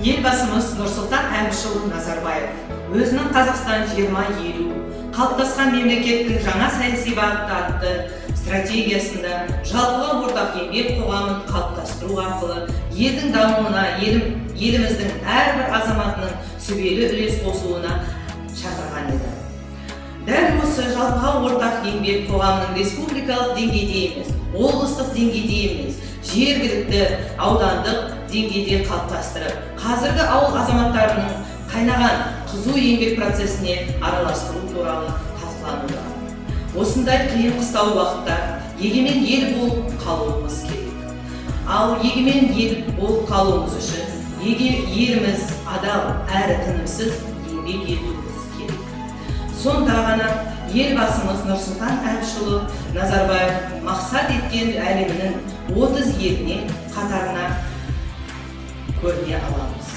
Елбасымыз Нұрсұлтан Әбішұлы Назарбаев өзінің Қазақстан 2050 қалыптасқан мемлекеттің жаңа саяси бағыты атты стратегиясында жалпыға ортақ еңбек қоғамын қалыптастыру арқылы елдің дамуына, еліміздің әрбір азаматының сүбелі үлес қосуына шақырған еді. Дәл осы жалпыға ортақ еңбек қоғамының республикалық деңгейде емес, облыстық деңгейде емес, жергілікті, аудандық деңгейде қалыптастырып, қазіргі ауыл азаматтарының қайнаған қызу еңбек процесіне араластыру туралы талқылануда. Осындай қиын қыстау уақытта егемен ел болып қалуымыз керек. Ал егемен ел болып қалуымыз үшін еліміз адал әрі тынымсыз еңбек етуіміз керек. Сонда ғана елбасымыз Нұрсұлтан Әбішұлы Назарбаев мақсат еткен әлемінің 30 еліне қатарына көріне аламыз.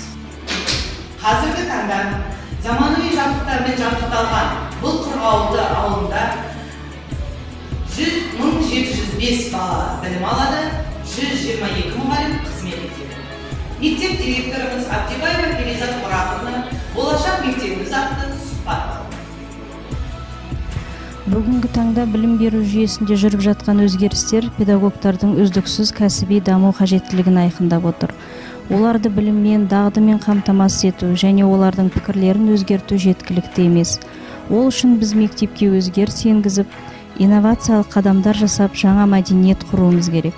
Қазіргі таңда заманауи жабдықтармен жабдықталған бұл қырғауылды ауылында 100.705 бала білім алады, 122 мұғалім қызмет етеді. Мектеп директорымыз Абдибаева Перизат Мұрақовна болашақ мектебіміз атты сұхбат алды. Бүгінгі таңда білім беру жүйесінде жүріп жатқан өзгерістер педагогтардың үздіксіз кәсіби даму қажеттілігін айқындап отыр. Оларды біліммен, дағдымен қамтамасыз ету және олардың пікірлерін өзгерту жеткілікті емес. Ол үшін біз мектепке өзгеріс енгізіп, инновациялық қадамдар жасап, жаңа мәдениет құруымыз керек.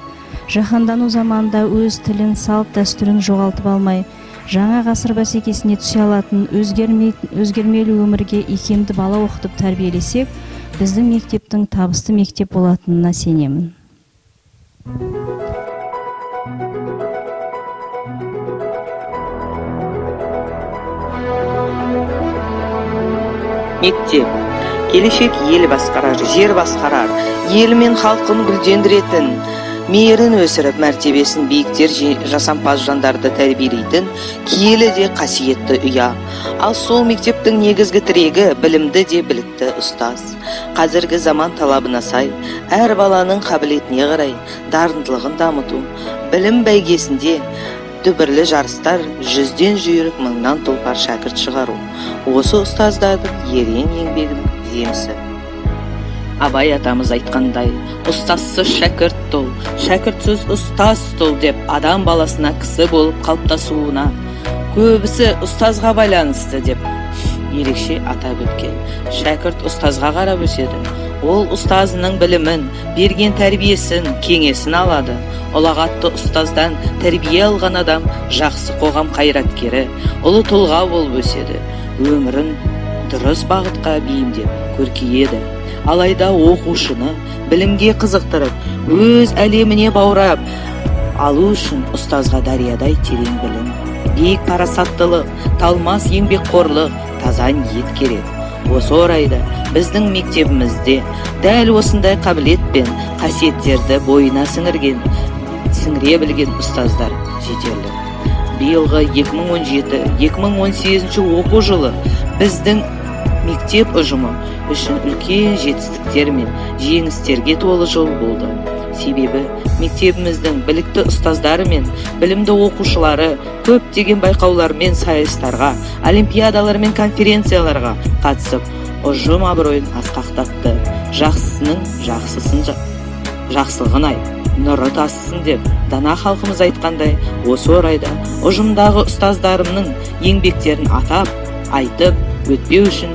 Жаһандану заманында өз тілін, салт дәстүрін жоғалтып алмай, жаңа ғасыр бәсекесіне түсе алатын өзгермелі өмірге икемді бала оқытып тәрбиелесек, біздің мектептің табысты мектеп болатынына сенемін. Мектеп. Келешек ел басқарар, жер басқарар, ел мен халқын гүлдендіретін, мейірін өсіріп, мәртебесін биіктер жасампаз жандарды тәрбиелейтін киелі де қасиетті ұя. Ал сол мектептің негізгі тірегі білімді де білікті ұстаз. Қазіргі заман талабына сай, әр баланың қабілетіне қарай дарындылығын дамыту, білім бәйгесінде дүбірлі жарыстар, 100-ден жүйрік, 1000-нан тұлпар шәкірт шығару. Осы ұстаздардың ерен еңбегінің жемісі. Абай атамыз айтқандай, ұстазсыз шәкірт тұл, шәкіртсіз ұстаз тұл деп адам баласына кісі болып қалыптасуына көбісі ұстазға байланысты деп ерекше атап өткен. Шәкірт ұстазға қарап өседі. Ол ұстазының білімін, берген тәрбиесін, кеңесін алады. Ұлағатты ұстаздан тәрбие алған адам жақсы қоғам қайраткері, ұлы тұлға болып өседі. Өмірін дұрыс бағытқа бейімдеп көркейеді. Алайда оқушыны білімге қызықтырып, өз әлеміне баурап алу үшін ұстазға дариядай терең білім, биік парасаттылық, талмас еңбекқорлық, таза ниет керек. Осы орайда біздің мектебімізде дәл осындай қабілет пен қасиеттерді бойына сіңіре білген ұстаздар жетерлік. Биылғы 2017-2018 оқу жылы біздің мектеп ұжымы үшін үлкен жетістіктер мен жеңістерге толы жыл болды. Себебі мектебіміздің білікті ұстаздары мен білімді оқушылары көптеген байқаулар мен сайыстарға, олимпиадалар мен конференцияларға қатысып, ұжым абыройын асқақтатты. Жақсысының жақсылығын ай, нұры тасысын деп дана халқымыз айтқандай, осы орайда ұжымдағы ұстаздарымның еңбектерін атап, айтып, өтпеу үшін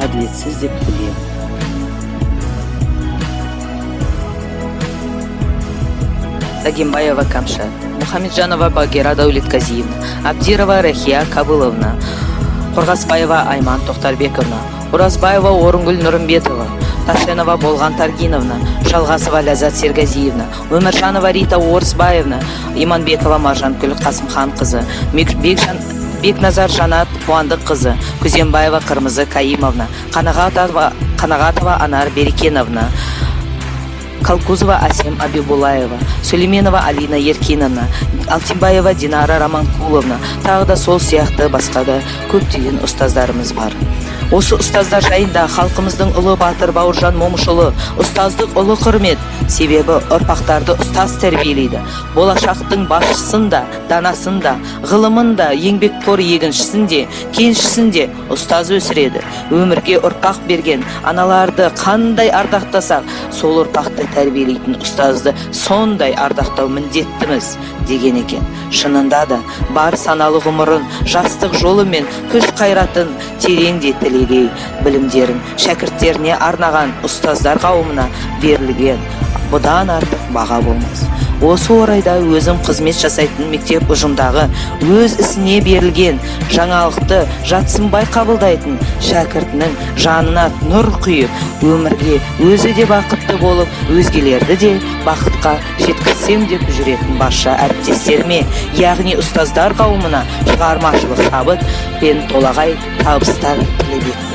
әділетсіз деп білемін. Сагимбаева Камшат, Мухамеджанова Багира Даулетказиевна, Абдирова Рахия Кабыловна, Қорғасбаева Айман Тоқтарбековна, Уразбаева Орынгүл Нұрымбетова, Ташенова Болған Таргиновна, Жалғасова Ләззат Сергазиевна, Өміржанова Рита Орысбаевна, Иманбекова Маржанкүл Қасымхан қызы, Бекназар Жанат Қуандық қызы, Күзембаева Қырмызы Каимовна, Қанағатова Анар Берекеновна, Калкузова Асем Абибулаева, Сулейменова Алина Еркиновна, Алтинбаева Динара Раманкуловна, тағы да сол сияқты басқа да көптеген ұстаздарымыз бар. Осы ұстаздар жайында халқымыздың ұлы батыр Бауыржан Момышұлы ұстаздық ұлы құрмет, себебі ұрпақтарды ұстаз тәрбиелейді. Болашақтың басшысын да, данасын да, ғылымын да, еңбекқор егіншісін де, кеншісін де ұстаз өсіреді. Өмірге ұрпақ берген аналарды қандай ардақтасақ, сол ұрпақты тәрбиелейтін ұстазды сондай ардақтау міндеттіміз деген екен. Шынында да бар саналы ғұмырын, жастық жолы мен күш қайратын тереңде тілеген білімдерін шәкірттеріне арнаған ұстаздар қауымына берілген бұдан артық баға болмас. Осы орайда өзім қызмет жасайтын мектеп ұжымдағы өз ісіне берілген жаңалықты жатсынбай қабылдайтын шәкіртінің жанына нұр құйып, өмірге өзі де бақытты болып, өзгелерді де бақытқа жеткізсем деп жүретін барша әріптестеріме, яғни ұстаздар қауымына шығармашылық шабыт пен толағай табыстар тілеп